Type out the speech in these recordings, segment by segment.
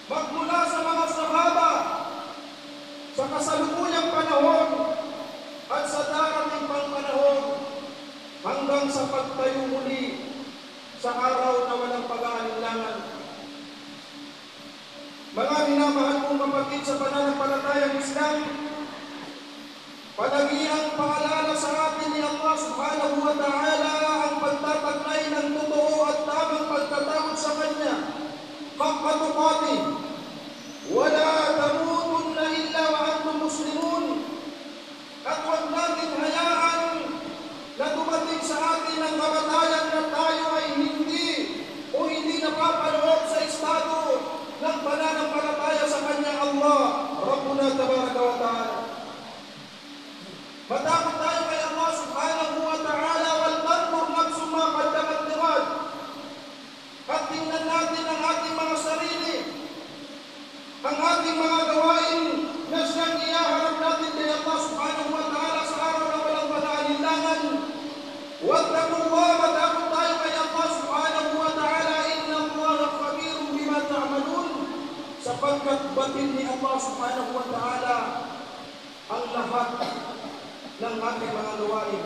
magmula sa mga sahaba sa kasalukuyang panahon at sa darating pang panahon hanggang sa pagtayo muli sa araw na walang pag-aalinlangan. Mga minamahal kong kapatid sa pananampalatayang Islam, palagi ang paalala sa atin ni Allah subhanahu wa ta'ala ang pagtataglay ng totoo at tamang pagtatakot sa Kanya. Haqqa tuqatih, wala tamutunna illa wa antum muslimun. At huwag natin hayaan na dumating sa atin ang kamatayan na tayo ay hindi napapaloob sa estado ng pananampalataya sa Kanya Allah, Rabbuna tabaraka wa ta'ala. Matakot tayo kay Allah subhanahu wa ta'ala, wal tanzur nafsun ma qaddamat lighad. At tingnan natin ang ating mga sarili, ang ating mga gawain na siyang iyaharap natin kay Allah subhanahu wa ta'ala sa araw na walang pag-aalinlangan. Wattaqullah, matakot tayo kay Allah subhanahu wa ta'ala, inna Allaha khabirun bima ta'malun, sapagkat batin ni Allah subhanahu wa ta'ala ang lahat ng ating mga gawain.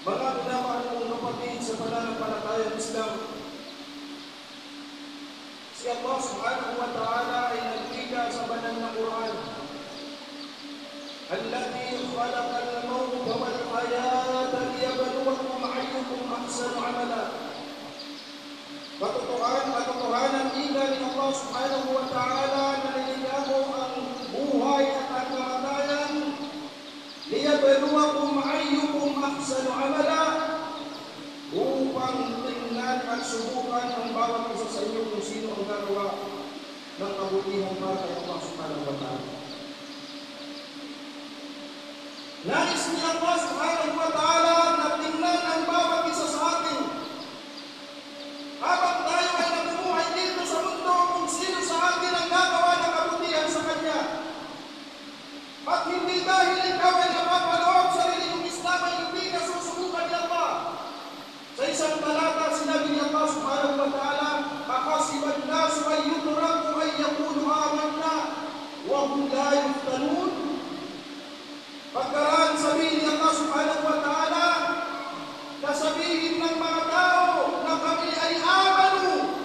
Mga minamahal kong kapatid sa pananampalatayang Islam, si Allah subhanahu wa ta'ala ay nagkita sa banal na Quran, Allati khalaqa al-mawta wal-hayata liyabluwakum ayyukum ahsanu amala. Katotohanan ika ni Allah subhanahu wa ta'ala na nilikha ang buhay at ang kamatayan, liyabluwakum ayyukum ahsanu amala, upang tingnan at subukan ang bawat isa sa inyo kung sino ang gagawa ng kabutihan para kay Allah subhanahu wa ta'ala. Nais ni Allah subhanahu wa ta'ala na tingnan ang bawat isa sa atin habang tayo ay namumuhay dito sa mundo kung sino sa atin ang gagawa ng kabutihan sa Kanya. At hindi dahil ikaw ay napapaloob sa relihiyong Islam ay hindi ka susubukan ni Allah. Sa isang talata, sinabi ni Allah subhanahu wa ta'ala, "Ahasiban nasu ay yutraku ay yaqulu amanna wa hum la yuftanun." Pagkaraan sabihin ni Allah subhanahu wa ta'ala na sabihin ng mga tao na kami ay amanu,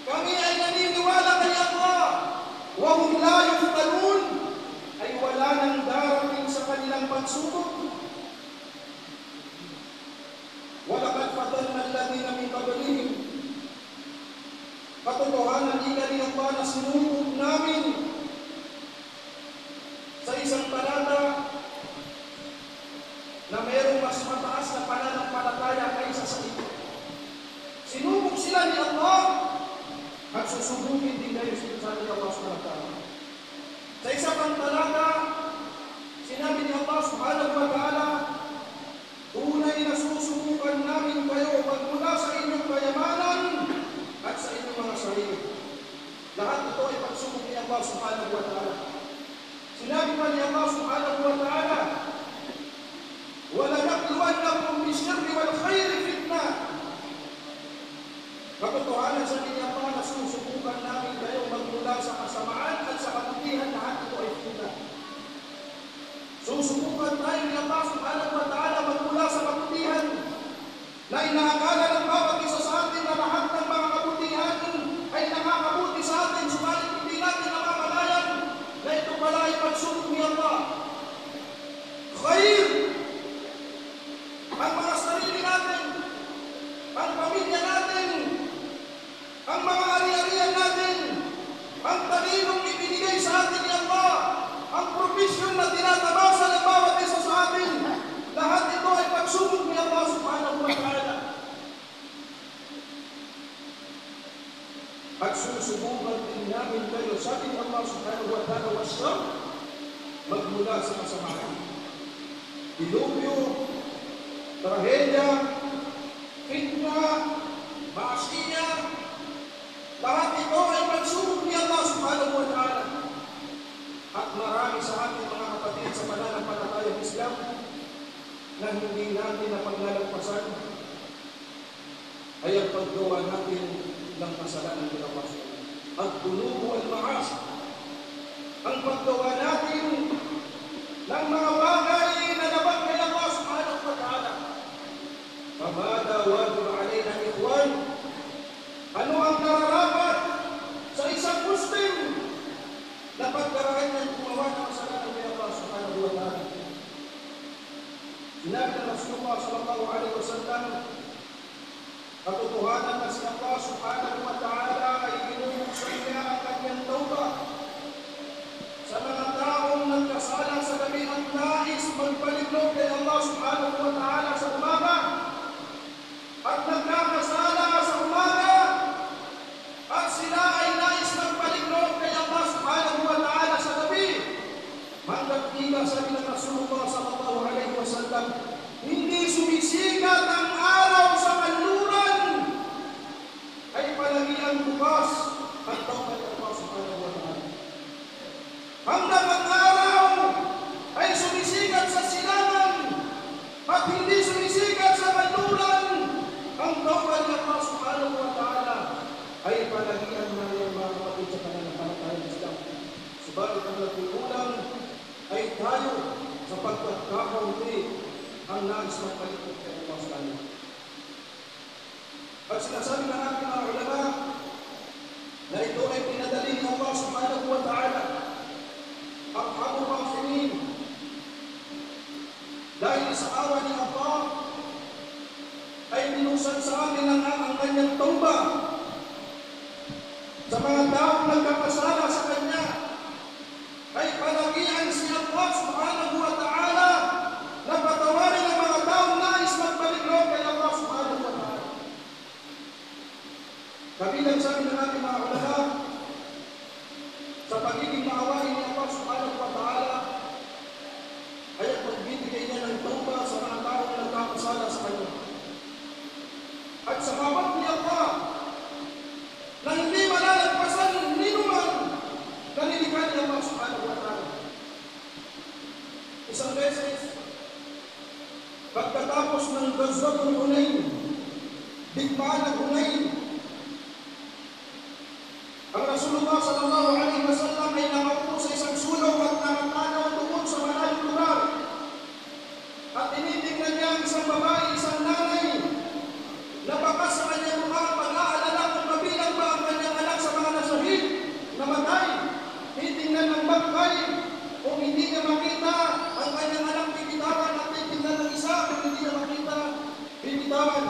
kami ay naniniwala kay Allah, wa hum la yuftanun, ay wala nang darating sa kanilang pagsubok. Walaqad fatanna alladhina min qablihim. Katotohanan ika ni Allah na sinubok namin. Sa isang talata na mayroong mas mataas na pananampalataya kaysa sa ito. Sinubok sila ni Allah at susubukin din kayo sa ni Allah subhanahu wa ta'ala. Sa isang pang talata, sinabi ni Allah subhanahu wa ta'ala, tunay na susubukan namin kayo pagmula sa inyong kayamanan at sa inyong mga sarili. Lahat ito ay pagsubok ni Allah subhanahu wa ta'ala. Sinabi pa ni Allah subhanahu wa ta'ala, وَلَنَبْلُوَنَّكُمْ بِالشَّرِّ وَالْخَيْرِ فِتْنَةً. Katotohanan sa ni Allah na susubukan namin kayo magmula sa kasamaan at sa kabutihan, lahat ito ay fitnah. Susubukan tayo ni Allah subhanahu wa ta'ala magmula sa kabutihan na inaakala ng bawat isa sa atin na lahat ng mga kabutihan ay nakakabuti sa atin, subalit hindi natin namamalayan na ito pala ay pagsubok ni Allah. Khair, ang mga sarili natin, ang pamilya natin, ang mga ari-arian natin, ang talinong ibinigay sa atin ni Allah, ang provision na tinatamasa ng bawat isa sa atin, lahat ito ay pagsubok ni Allah subhanahu wa ta'ala. At susubukan din namin kayo, sabi ni Allah subhanahu wa ta'ala, wasam, magmula sa kasamaan. Dilubyo, trahedya, fitna, maasiya, lahat ito ay pagsubok ni Allah subhanahu wa ta'ala. At marami sa ating mga kapatid sa pananampalatayang Islam na hindi natin na paglalagpasan ay ang paggawa natin ng kasalanan ng Allah الذنوب والمعاصي, ang paggawa natin ng mga bagay na labag kay Allah subhanahu wa ta'ala. Famada wajib alayna ikhwan, ano ang nararapat sa isang Muslim na pagkaraan niyang gumawa ng kasalanan kay Allah subhanahu wa ta'ala? Sinabi ng Rasulullah sallallahu alaihi wasallam, katotohanan na si Allah subhanahu wa ta'ala ay binubuksan niya ang kanyang tawbah sa mga taong nagkasala sa gabi at nais magpaliklog kay Allah subhanahu wa ta'ala sa umaga, at nagkakasala sa umaga at sila ay nais magpaliklog kay Allah subhanahu wa ta'ala sa gabi. Hanggat tila sabi ng Rasulullah sallallahu alaihi wasallam, hindi sumisikat ang araw sa kanluran, ay palagi ang bukas at tawbah ng Allah subhanahu wa ta'ala. Hanggang ang araw ay sumisikat sa silangan at hindi sumisikat sa kanluran, ang tawbah ng Allah subhanahu wa ta'ala ay palagian na yung mga kapatid sa pananampalataya ng Islam. Subalit ang nagkukulang ay tayo sa pagkakaunti ang nais magpalikot kay Allah subhanahu. At sinasabi ng ating mga ulama na ito ay pinadali ng Allah subhanahu wa ta'ala, Arhamur Rahimin, dahil sa awa ni Allah ay binusan sa amin ang kanyang tawbah sa mga taong nagkakasala sa kanya, ay palagian si Allah subhanahu wa ta'ala na patawarin ang mga taong nais magpaliklog kay Allah subhanahu wa ta'ala. Kabilang sa amin ng ating mga ulama sa pagiging maawain ni Allah subhanahu wa ta'ala ay ang pagbibigay niya ng tawbah sa mga taong nagkakasala sa kanya. At sa habag ni Allah na hindi malalagpasan ninuman na nilikha ni Allah subhanahu wa ta'ala. Isang beses, pagkatapos ng Ghazwatul Hunain, digmaan ng Hunain, ang Rasulullah sallallahu alaihi wasallam ay nakaupo sa isang sulok at nakatanaw doon sa malayong lugar. At tinitingnan niya ang isang babae, isang nanay, na baka sa kanyang mukha pag-aalala kung kabilang ba ang kanyang anak sa mga nasahid, namatay. Titingnan ng bangkay, kung hindi niya makita ang kanyang anak, bibitawan, at titingnan ng isa, kung hindi niya makita, bibitawan.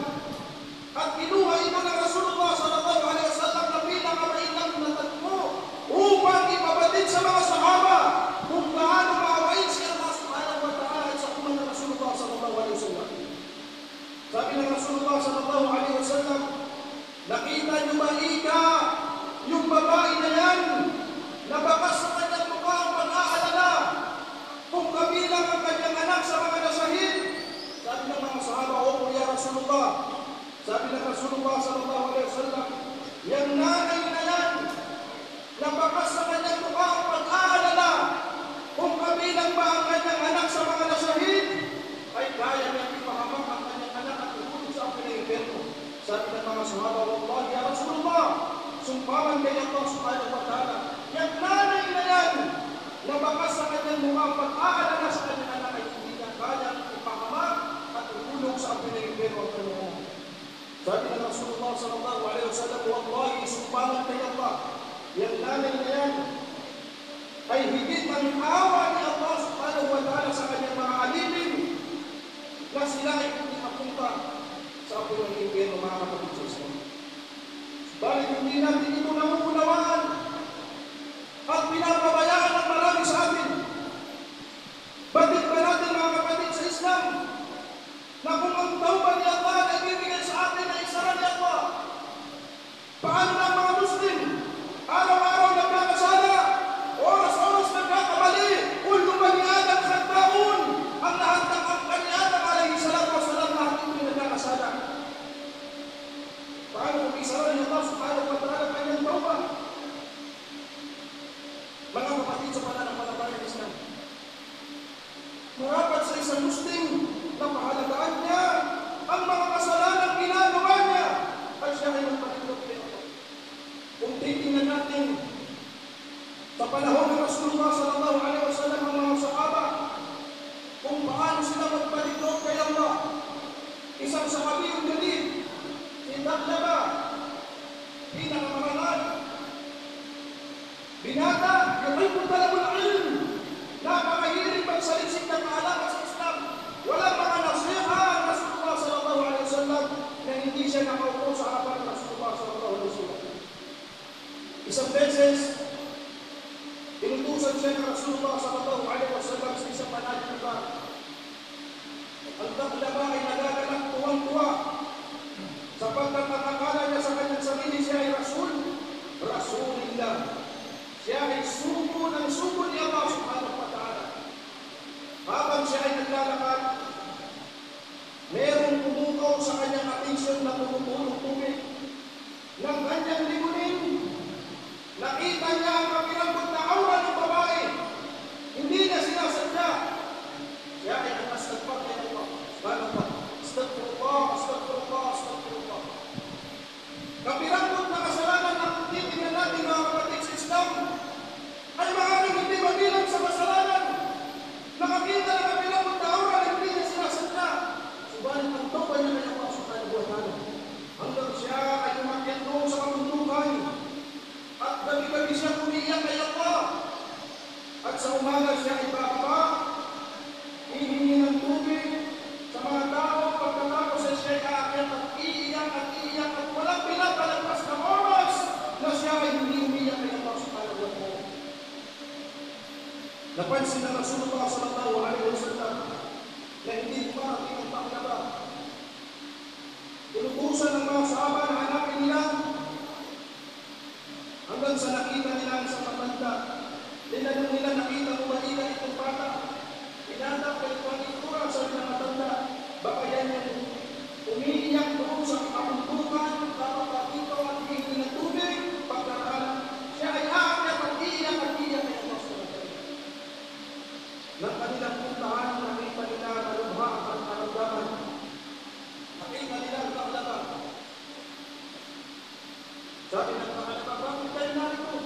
At kinuha ito ng Rasulullah sallallahu alaihi wasallam na pinakamainam na tagpo upang ipabatid sa mga sahaba kung gaano maawain si Allah subhanahu wa ta'ala at sa umat ng Rasulullah sallallahu alaihi wasallam. Sabi ng Rasulullah sallallahu alaihi wasallam, nakita niyo ba yung babae na yan na bakas sa kanyang mukha ang pag-aalala kung kabilang ang kanyang anak sa mga nasahid? Sabi ng mga sahaba, o ya Rasulullah. Sabi ng Rasulullah sallallahu alaihi wasallam, yang nanay na yan na bakas sa kanyang mukha ang pag-aalala kung kabilang ba ang kanyang anak sa mga nasahid, ay kaya niya ipahamak ang kanyang anak at ipunod sa akin ng impyerno. Sabi ng mga sahaba, wallahi ya Rasulullah, sumpaman kay Allah subhanahu wa ta'ala, yang nanay na yan na bakas sa kanyang mukha ang pag-aalala sa kanyang anak ay hindi niya kaya ipahamak at ipunod sa akin ng impyerno ang kanyang anak. Sabi ng Rasulullah sallallahu alaihi wasallam, wallahi, sumpaman kay Allah, yang nanay na yan ay higit ang awa ni Allah subhanahu wa ta'ala sa kanyang mga alipin na sila ay hindi mapunta sa apoy ng impyerno, mga kapatid sa Islam. Subalit hindi natin ito namuunawaan at pinapabayaan ng marami sa atin. Bakit ba natin, mga kapatid sa Islam, na kung ang tawbah ni Allah ay bibigay sa atin na isara ni Allah, paano na ang mga Muslim? Araw-araw nagkakasala, oras-oras nagkakamali, kullu bani Adam khata'un, ang lahat ng bani Adam alayhi salatu wassalam, lahat ito nagkakasala. Paano kung isara ni Allah subhanahu wa ta'ala kanyang tawbah? Mga kapatid sa pananampalataya ng Islam, marapat sa isang Muslim na mahalagaan niya ang mga kasalanan ginagawa niya at siya ay magpatulog kay Allah. panahon ng Rasulullah sallallahu alaihi wasallam ang mga sahaba kung paano sila magpaligod kay Allah. Isang sahabi yung jalil, si Taqlaba, pinakamarangal, binata, yung may talabul ilm, napakahilig magsaliksik ng kaalaman sa Islam. Walang mga nasiha ang Rasulullah sallallahu alaihi wasallam na hindi siya nakaupo sa harapan ng Rasulullah sallallahu alaihi wasallam. Isang beses, inutusan siya ng Rasulullah sallallahu alaihi wasallam sa isang panayunan. Ang Taqlaba ay nagaganap tuwang-tuwa sapagkat nakakala niya sa kanyang sarili siya ay Rasulillah. Siya ay sugo ng sugo ni Allah subhanahu wa ta'ala. Habang siya ay naglalakad, merong pumukaw sa kanyang atensyon na tumutulong tubig. Nang kanyang ligunin, nakita niya ang kapiranggot na aura ng babae. Hindi niya sinasadya. Siya ay nagpastagpag kay Allah. Subhanallah. Astagfirullah, astagfirullah, astagfirullah. Kapiranggot na kasalanan na titignan natin mga kapatid sa Islam ay maaaring hindi mabilang sa kasalanan. Nakakita ng kapiranggot na aura na hindi niya sinasadya. Subalit ang tawag niya kay Allah subhanahu wa ta'ala. Hanggang siya ay umakyat doon sa kabundukan at gabi-gabi siya umiiyak kay Allah. At sa umaga siya ay bababa, hihingi ng tubig sa mga tao. Pagkatapos ay siya ay aakyat at iiyak at walang pinapalagpas na oras na siya ay hindi umiiyak kay Allah subhanahu wa ta'ala. Napansin ng Rasulullah sallallahu alaihi wasallam na hindi dumarating ang Taqlaba. Inutusan ng mga sahaba na hanapin nila hanggang sa nakita nila ang isang matanda. Tinanong nila, nakita mo ba nila itong bata? Inadap kay Tuhan sa mga matanda. Baka yan yung umiiyak doon sa kabundukan, dapat ikaw at hihingi ng tubig, pagkaraan. Siya ay aakyat at iiyak kay Allah subhanahu wa ta'ala. Nang kanilang puntahan, nakita nila na lubha at karamdaman. Nakita nila ang Taqlaba. Sabi ng Taqlaba, bakit kayo narito?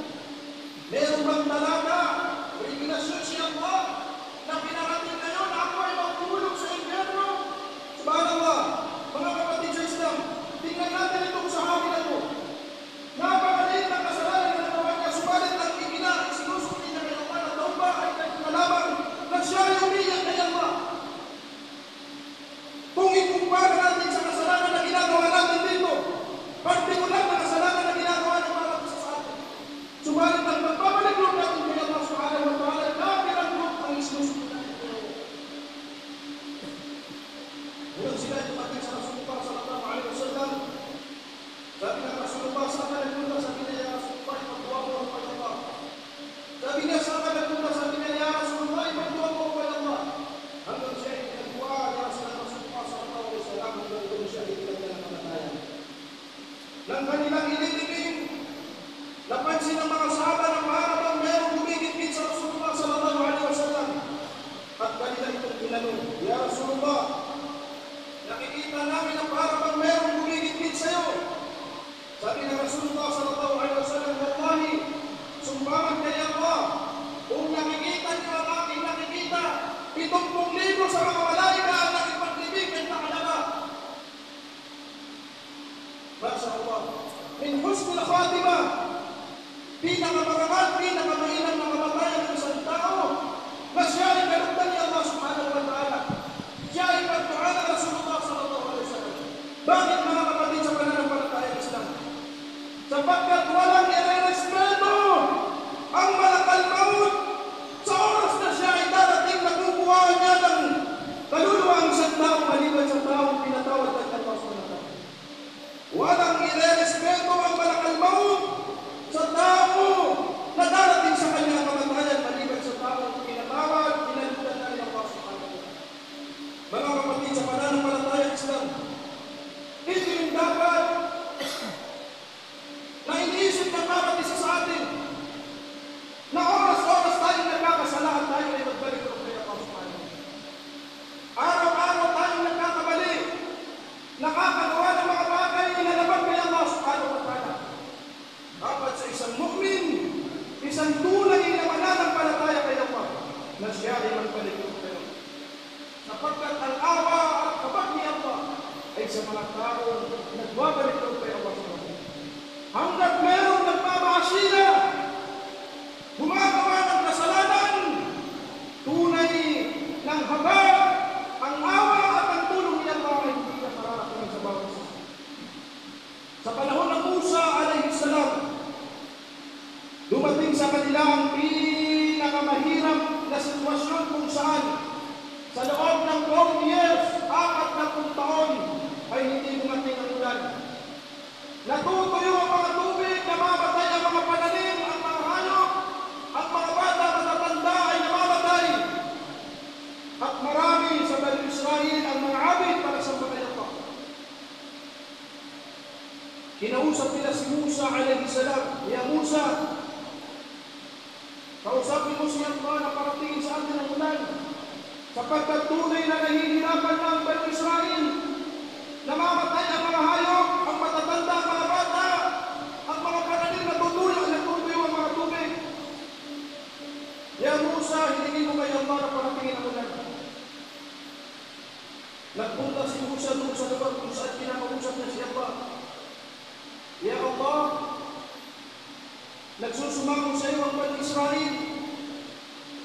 Meron bang talaga revelasyon si Allah na pinarating ngayon na ako ay magtulog sa impyerno? Subhanallah, mga kapatid sa Islam, tingnan natin itong sahabi na ito. Napakaliit na kasalanan na nagawa niya, subalit ang sinusunod niya kay Allah na tauba ay nagkalaban na siya ay umiyak kay Allah. Kung ikumpara natin sa kasalanan na ginagawa natin dito, partikular na kasalanan na ginagawa ng mga kapatid sa atin. Subalit ang magpapaliglog natin kay Allah subhanahu wa ta'ala, napilanglog ang isinusunod natin. Ngayon sila dumating sa Rasulullah sallallahu alaihi wasallam. Sabi ng Rasulullah, saan ka nagpunta? Sabi niya, ya Rasulullah, ipagduwa mo ako kay Allah. Sabi niya, saan ka nagpunta? Sabi niya, ya Rasulullah, ipagduwa mo ako kay Allah. Hanggang siya ay pinagduwa niya sa Rasulullah sallallahu alaihi wasallam, hanggang doon siya ay pinagduwa ng kamatayan. Nang kanilang ililibing, napansin ng mga sahaba ng maharapang mayroong humigit-higit sa Rasulullah sallallahu alaihi wasallam. At kanila itong tinanong, ya Rasulullah, nakikita namin ang maharapang mayroong humigit-higit sa iyo. Sabi ng Rasulullah sallallahu alaihi wasallam, wallahi, sumbangan kay Allah, kung nakikita niyo ang aking nakikita, 70,000 sa mga malaika ang nakipaglibing kay Taqlaba. Masya Allah, min husnul khatimah, pinakamarangal, pinakamainam na kamatayan ng isang tao na siya ay kalugdan ni Allah subhanahu wa ta'ala. Siya ay pagduha ng Rasulullah sallallahu alaihi wasallam. Bakit mga kapatid sa pananampalatayang Islam? Sapagkat walang irerespeto ang malakal maut sa oras na siya ay darating na kukuha niya ng kaluluwa ang isang tao maliban sa taong pinatawad ng Allah subhanahu wa ta'ala. Walang irerespeto ang malakal maut sa tao na darating sa kanya ang kamatayan maliban sa taong pinatawad, pinalugdan na rin Allah subhanahu wa ta'ala. Mga kapatid sa pananampalatayang Islam, ito yung dapat na iniisip ng bawat isa sa atin na oras-oras tayong nagkakasala at tayo ay magbalik ng kay Allah subhanahu wa ta'ala. Araw-araw tayong nagkakamali, nakakagawa ng mga bagay na laban kay Allah subhanahu wa ta'ala. Dapat sa isang mu'min, isang tunay na na siya ay magpalikod kayo. Sapagkat ang awa at kapag ni Allah ay sa mga taong nagbabalikod kay Allah subhanahu. Hanggat merong nagmamaasila, gumagawa ng kasalanan, tunay ng habag, ang awa at ang tulong ni Allah ay hindi na mararating sa bawat isa. Sa panahon ng Musa alayhi salam, dumating sa kanila ang pinakamahirap na sitwasyon kung saan sa loob ng 4 years, 40 taon, ay hindi dumating ang ulan. Natutuyo ang mga tubig, namamatay ang mga pananim, ang mga hayop, ang mga bata matatanda ay namamatay. At marami sa Bani Israel ang mga abid para sa pagkayapa. Kinausap nila si Musa alayhi salam, "Ya Musa, kausapin mo si Allah na paratingin sa atin ang ulan, sapagkat tunay na nahihirapan na ang Bani Israel. Namamatay ang mga hayop, ang matatanda, ang mga bata, ang mga pananim natutuyo ang mga tubig. Ya Musa, hilingin mo kay Allah na paratingin ang ulan." Nagpunta si Musa doon sa lugar kung saan kinakausap niya si Allah. "Ya Allah, nagsusumamo sa iyo ang Bani Israel.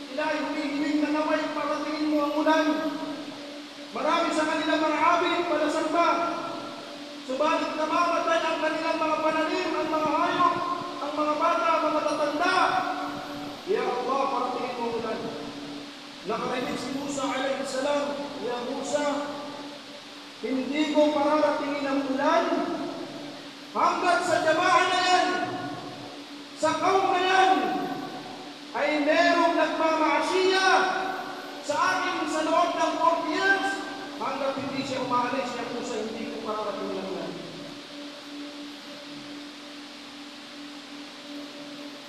Sila ay humihiling na naway paratingin mo ang ulan. Marami sa kanila mga abid para samba. Subalit namamatay ang kanilang mga pananim, ang mga hayop, ang mga bata, ang mga matatanda. Ya Allah, paratingin mo ang ulan." Nakarinig si Musa alayhi salam, "Ya Musa, hindi ko pararatingin ang ulan hanggat sa jamaah na yan, sa kaum na yan, ay merong nagmamaasya sa akin sa loob ng 40 years, hanggat hindi siya umaalis niya kung sa hindi ko pararating ng ulan."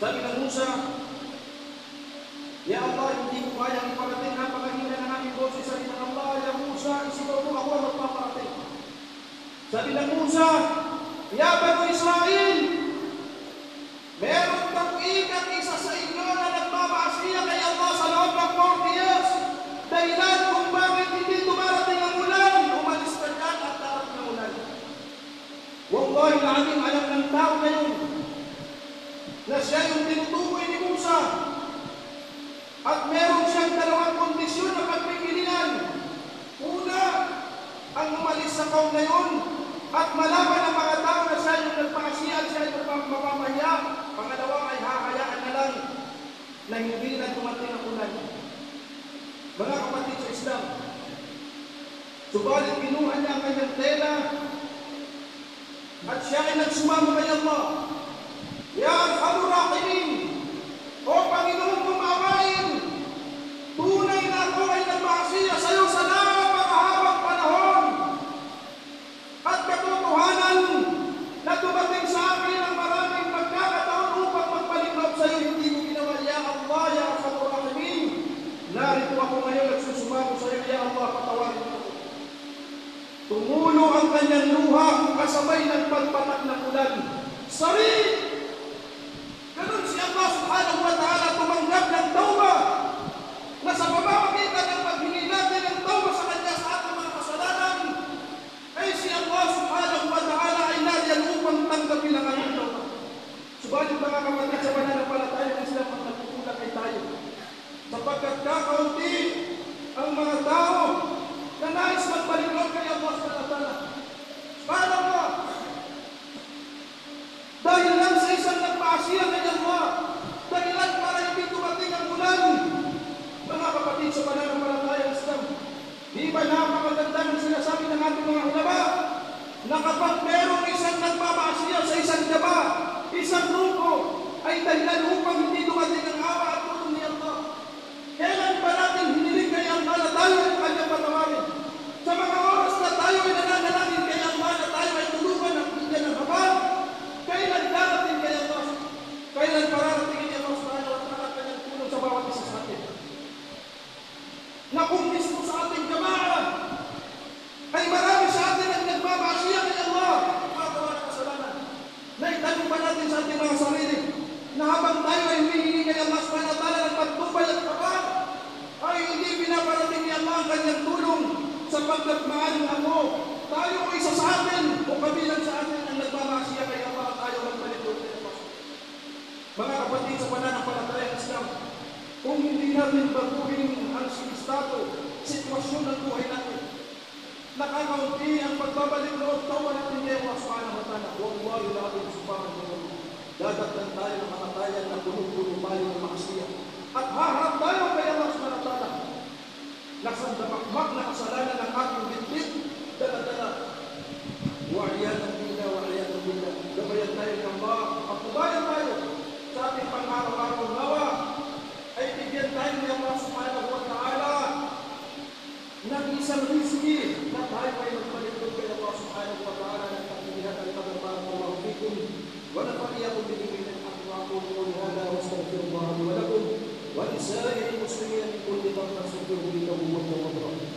Sabi ng Musa, "Ya Allah, hindi ko kayang iparating, napakahina ng aming boses." Sabi ng Allah, "Ya Musa, isigaw mo ako ang magpaparating." Sabi ng Musa, "Ya Bani Israel, meron kang ikang isa sa inyo na nagmamaasya kay Allah sa loob ng 40 years. Dahilan kung bakit hindi dumarating ang ulan, umalis ka dyan at darating ang ulan." Wallahi la'alim, alam ng tao na yun na siya yung tinutukoy ni Musa. At meron siyang dalawang kondisyon na pagpipilian. Una, ang umalis sa kaum na yun at malaman ng mga tao na siya yung nagpakasya at siya yung mapapamaya. Pangalawa ay hahayaan na lang na hindi na dumating ang ulan. Mga kapatid sa Islam, subalit kinuha niya ang kanyang tela at siya ay nagsumamo kay Allah. "Ya Arhamur Rahimin, o Panginoon kong maawain, tunay na ako ay nagmaasya sa iyo sa napakahabang panahon. At katotohanan na dumating sa akin ang maraming pagkakataon upang magpalikod sa iyo, hindi ko ginawa. Ya Allah, Ya Arhamur Rahimin, narito ako ngayon nagsusumamo sa iyo. Ya Allah, patawarin mo." Tumulo ang kanyang luha kasabay ng pagpatak ng ulan. Sari! Ganun si Allah subhanahu wa ta'ala tumanggap ng tawbah, na sa pamamagitan ng paghingi natin ng tawbah sa Kanya sa ating mga kasalanan, ay si Allah subhanahu wa ta'ala ay nariyan upang tanggapin ang ating tawbah. Subalit mga kapatid sa pananampalataya ng Islam, ang nagkukulang ay tayo. Sapagkat kakaunti ang mga tao na nais magpalikod kay Allah subhanahu wa ta'ala. Subhanallah! Dahil lang sa isang nagpaasya kay Allah, dahilan para hindi dumating ang ulan. Mga kapatid sa pananampalataya ng Islam, di ba napakaganda ng sinasabi ng ating mga ulama na kapag merong isang nagpapaasya sa isang jaba, isang grupo, ay dahilan upang hindi dumating ang awa at tulong ni Allah. Kailan ba natin hiniling kay Allah na tayo ay kanyang patawarin? Sa mga oras na tayo ay nananalangin kay Allah na tayo ay tulungan at bigyan ng habang, kailan darating kay Allah? Kailan pararating kay Allah subhanahu wa ta'ala at kanyang tulong sa bawat isa sa atin? Na kung mismo sa ating jamaah ay marami sa atin ang nagmamaasya kay Allah, gumagawa ng kasalanan, na itanong ba magdagmaan ako. Tayo o isa sa atin o kabilang sa atin ang nagmamasiya kay Allah at ayaw magpalito kay Allah. Mga kapatid sa pananampalatayang Islam, kung hindi natin baguhin ang sitwasyon ng buhay natin, nakakaunti ang pagbabalik loob tawa natin kay Allah subhanahu wa ta'ala. Wallahi la'in subhanahu wa ta'ala. Dadagdan tayo ng kamatayan na puno-puno tayo ng makasiya. At haharap tayo kay Allah subhanahu wa ta'ala. Nasandamakmak na kasalanan ng ating bitbit, dala-dala. Wa'iyatan billah, wa'iyatan billah. Gabayan tayo ng Allah, pagpubayan tayo sa ating pang-araw-araw nawa, ay bigyan tayo ng Allah subhanahu wa ta'ala ng isang rizki na tayo ay magpalipod kay Allah subhanahu wa ta'ala ng pagpilihan ng barakallahu fikum wa nafa'iyyakum bihi min aqwaqum wa hada wa astaghfirullah li wa lakum wa lisa'iril muslimin min kulli dhanbin fastaghfiruhu innahu huwal ghafurur rahim.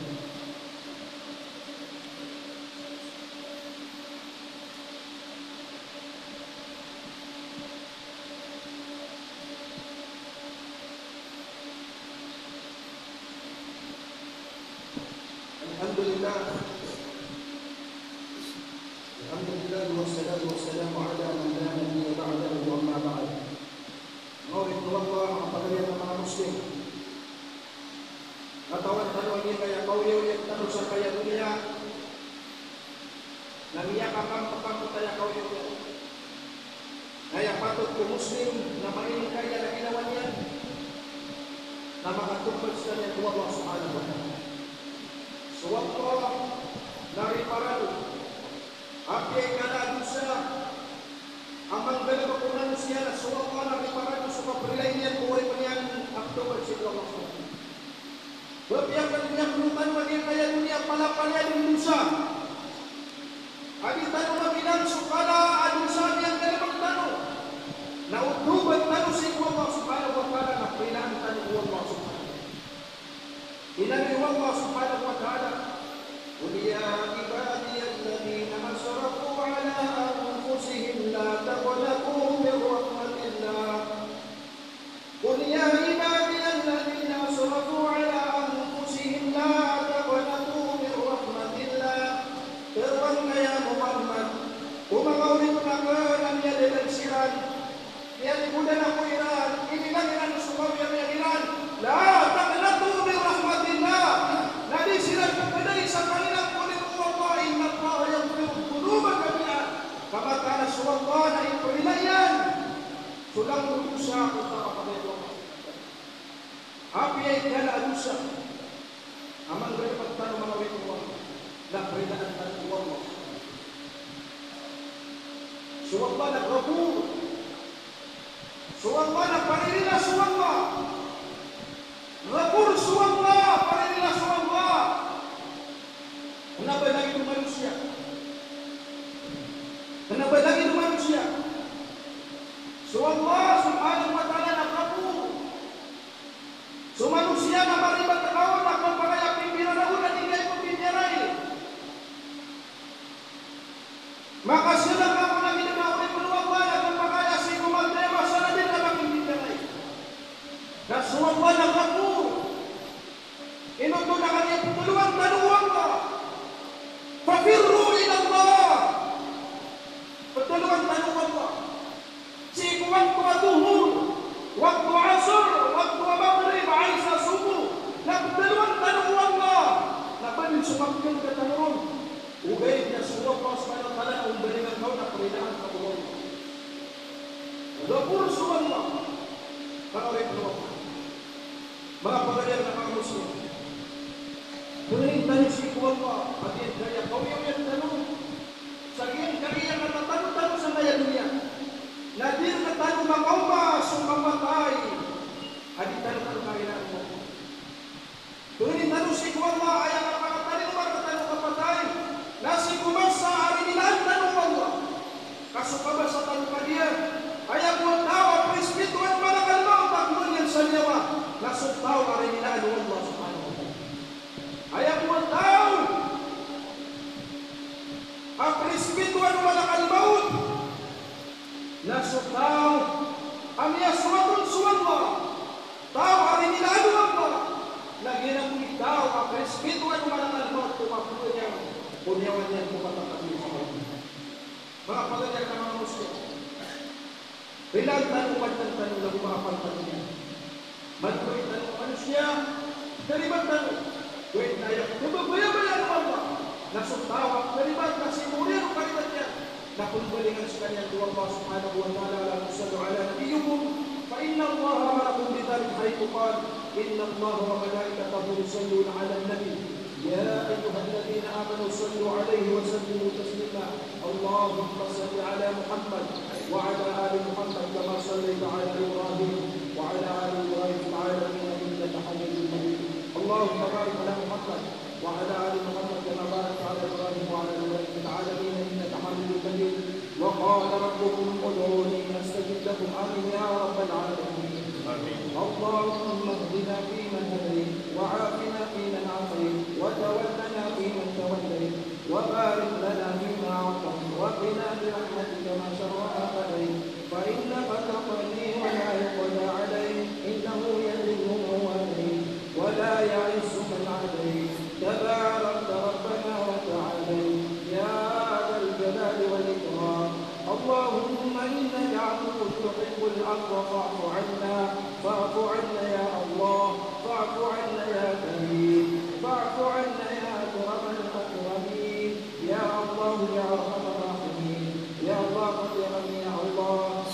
Alhamdulillah wassalatu wassalamu ala man la nabiyya ba'dahu amma ba'd. Ngawit ko Allah makapagayan ng mga Muslim. Natawan-tanong niya kaya kauyaw niya tanong sa kaya dunia. Nangyakakang pagkakutaya kauyaw niya. Kaya patut ko Muslim na maining kaya na ginawa niya na makatupad sa niya ko Allah subhanahu wa ta'ala. So Allah nariparal Api kana dosa amang dalawakunan siya na suwapa na riparan sa kaprilay niya buhay pa niyan October si Allah. Babiyak na niya penutan niya kaya dunia palapalya ng dosa. Adi tanong mabilang sukala adusa niya dalawang tanong. Nautuban tanong si Allah subhanahu wa ta'ala na kailangan tanong Allah subhanahu wa ta'ala. Inabi Allah subhanahu wa ta'ala قل يا عبادي الذين أسرفوا على أنفسهم لا تقنطوا من رحمة الله قل يا عبادي الذين أسرفوا على أنفسهم لا تقنطوا من رحمة الله Firman ya Muhammad kumangawin na ang yadal siran yan ibudan ako iran inilang iran sumaw yang iran la taqnatu min rahmatillah nadi siran kepada sa kanilang kulit Allah inna Allah yaghfiru dhunuba jami'an kama kana suwallah na ipurilayan sulang dosa utara pada Allah api ay kala dosa amang dapat tanong mangawin Allah na peridaan tanong Allah suwallah na ghafur suwallah na panirilah suwallah ghafur suwallah panirilah suwallah. Kenapa lagi itu manusia? Kenapa lagi itu manusia? So Allah subhanahu wa ta'ala nak ghafur. So manusia na maribat kawan nak mempagaya pimpinan aku dan tinggal ikut pimpinan. Maka sila kamu lagi dengan oleh peluang banyak mempagaya si kumal tema sana dia nak pimpinan. Dan semua banyak ghafur. Inutunan kanya peluang tanung Allah. Fafirru ila Allah. Pertolongan tanung Allah. Si waktu zuhur, waktu asar, waktu maghrib, Aisyah subuh. Na pertolongan tanung Allah. Na panin sumakkan ka tanong. Ugay niya sa Allah subhanahu wa ta'ala umbalingan kau na peridaan ka Allah. Ghafur subhanallah. Panawin ko Allah. Mga pagayang na mga Muslim. Kunin tayo si Allah, hadirin kaya kau yang tanong. Sagian kalian natatanong sa kaya dunia. Nadir na tanong makaupa sumamatay. Hadi tanong kailan mo. Kunin tanong si Allah ay ang kapatid mo tanong kapatay. Nasi kumasa hari nilan tanong Allah. Kaso pa ba sa tanong kadiya? Ayaw mo tawa prispito at malakal mo takbuhan yan sa nyawa. Nasubtaw hari nilan Allah subhanahu. Ayat mo tahu ang espirituan malakal maut nasutaw ang yaswatun suwallah tahu hari nila Allah lagi na po ikaw, ang Espiritu at malangan mo at tumapulo niya, punyawan niya po katakapin sa kanya. Mga pagkakang na mga muslim, pinagtanungan ng tanong na bumakapantan niya. Magkawin tanong manusia, dalibat tanong, kawin tayo, nababaya-baya naman ba? Nasutawak, dalibat, nasimulia ng kalibat niya. Napunbalingan sa kanya tuwa Allah subhanahu wa ta'ala ala musallu ala nabiyukum fa inna Allah amarakum bidhalik haythu qala inna Allah wa malaikatahu yusalluna ala nabi ya ayyuhalladhina amanu sallu alayhi wa sallimu taslima Allahumma salli ala Muhammad wa ala ali Muhammad kama sallaita ala Ibrahim wa ala ali Ibrahim fil alamin innaka Hamidum Majid Allahumma barik ala Muhammad وعلى آل محمد كما باركت على إبراهيم وعلى آل إبراهيم في العالمين إنك حميد مجيد وقال ربكم ادعوني أستجب لكم آمين يا رب العالمين اللهم اهدنا فيمن هديت وعافنا فيمن عافيت وتولنا فيمن توليت وبارك لنا فيما أعطيت وقنا برحمتك ما شر ما قضيت فإنك تقضي ولا يقضى عليك إنه يذل من واليت ولا يعز من عليك تبارك ربنا وتعالى يا ذا الجلال والإكرام اللهم إنك عفو تحب العفو فاعف عنا يا الله فاعف عنا يا كريم فاعف عنا يا أكرم الأكرمين يا الله يا أرحم الراحمين يا الله يا الله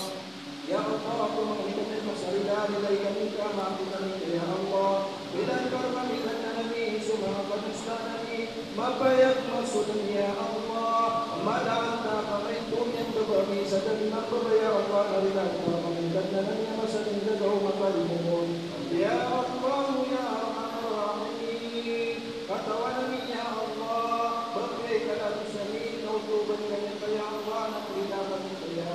يا الله منك المسألة إليك منك ما منك يا الله إلى الكرم من النبي سبحانه وتعالى ما بيت مسجد يا الله ما دعت قضيتم ينتظرني سجدنا يا الله إلى الكرم من النبي مسجد تدعو مقالهم يا الله يا أرحم الراحمين فتولني يا الله بقيك الأرسلين وتوبا منك يا الله نقرنا منك يا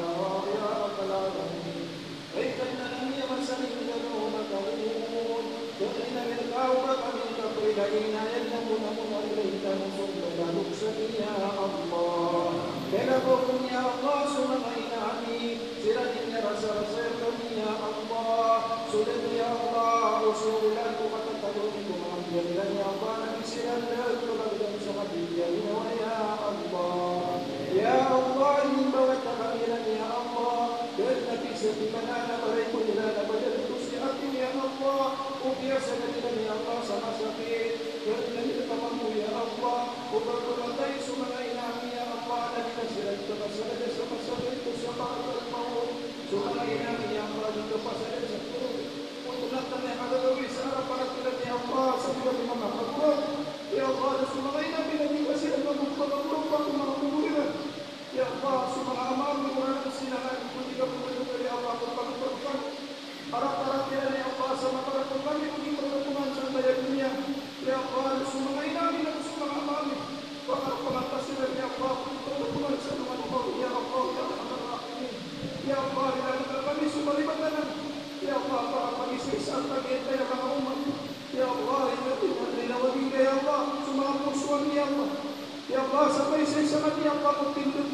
رب العالمين وإن النبي مسجد تدعو مقالهم وإن من قومك من تقرب إلينا يلمون من إليك نصبك نقصد يا الله كلبكم يا الله سمعين عني سرد رسل سيركم يا الله سلم يا الله وسوء لك وتتبعكم عبدا يا الله نبي سرد لك وبدأ سمديا ويا الله يا الله من بوت خيرا يا الله كالنبي سبحانه أنا بريك إلى نبدأ سيئة يا الله وفي سنة يا الله sama sakit kerana kita mampu ya Allah ubat-ubatai sumber inam ya Allah dan kita sirat kita saja sama sakit itu sama mau sumber inam ya Allah kita pasal satu untuk datang yang ada dari sana para kita ya Allah sampai di mana pun ya Allah sumber inam bila kita sirat mampu mampu ya Allah sumber amal murah silakan kita berdoa ya Allah berdoa harap-harap ya Allah sama para kembali ini pertemuan sampai dunia ya Allah semua inami dan semua amali bahkan pengatasian ya Allah pertemuan sama Allah ya Allah ya Allah ya Allah dan kami semua libatkan ya Allah para pengisi serta kita ya umat ya Allah inna lillahi ya Allah semua suami ya Allah ya Allah sampai saya sangat ya Allah bertindak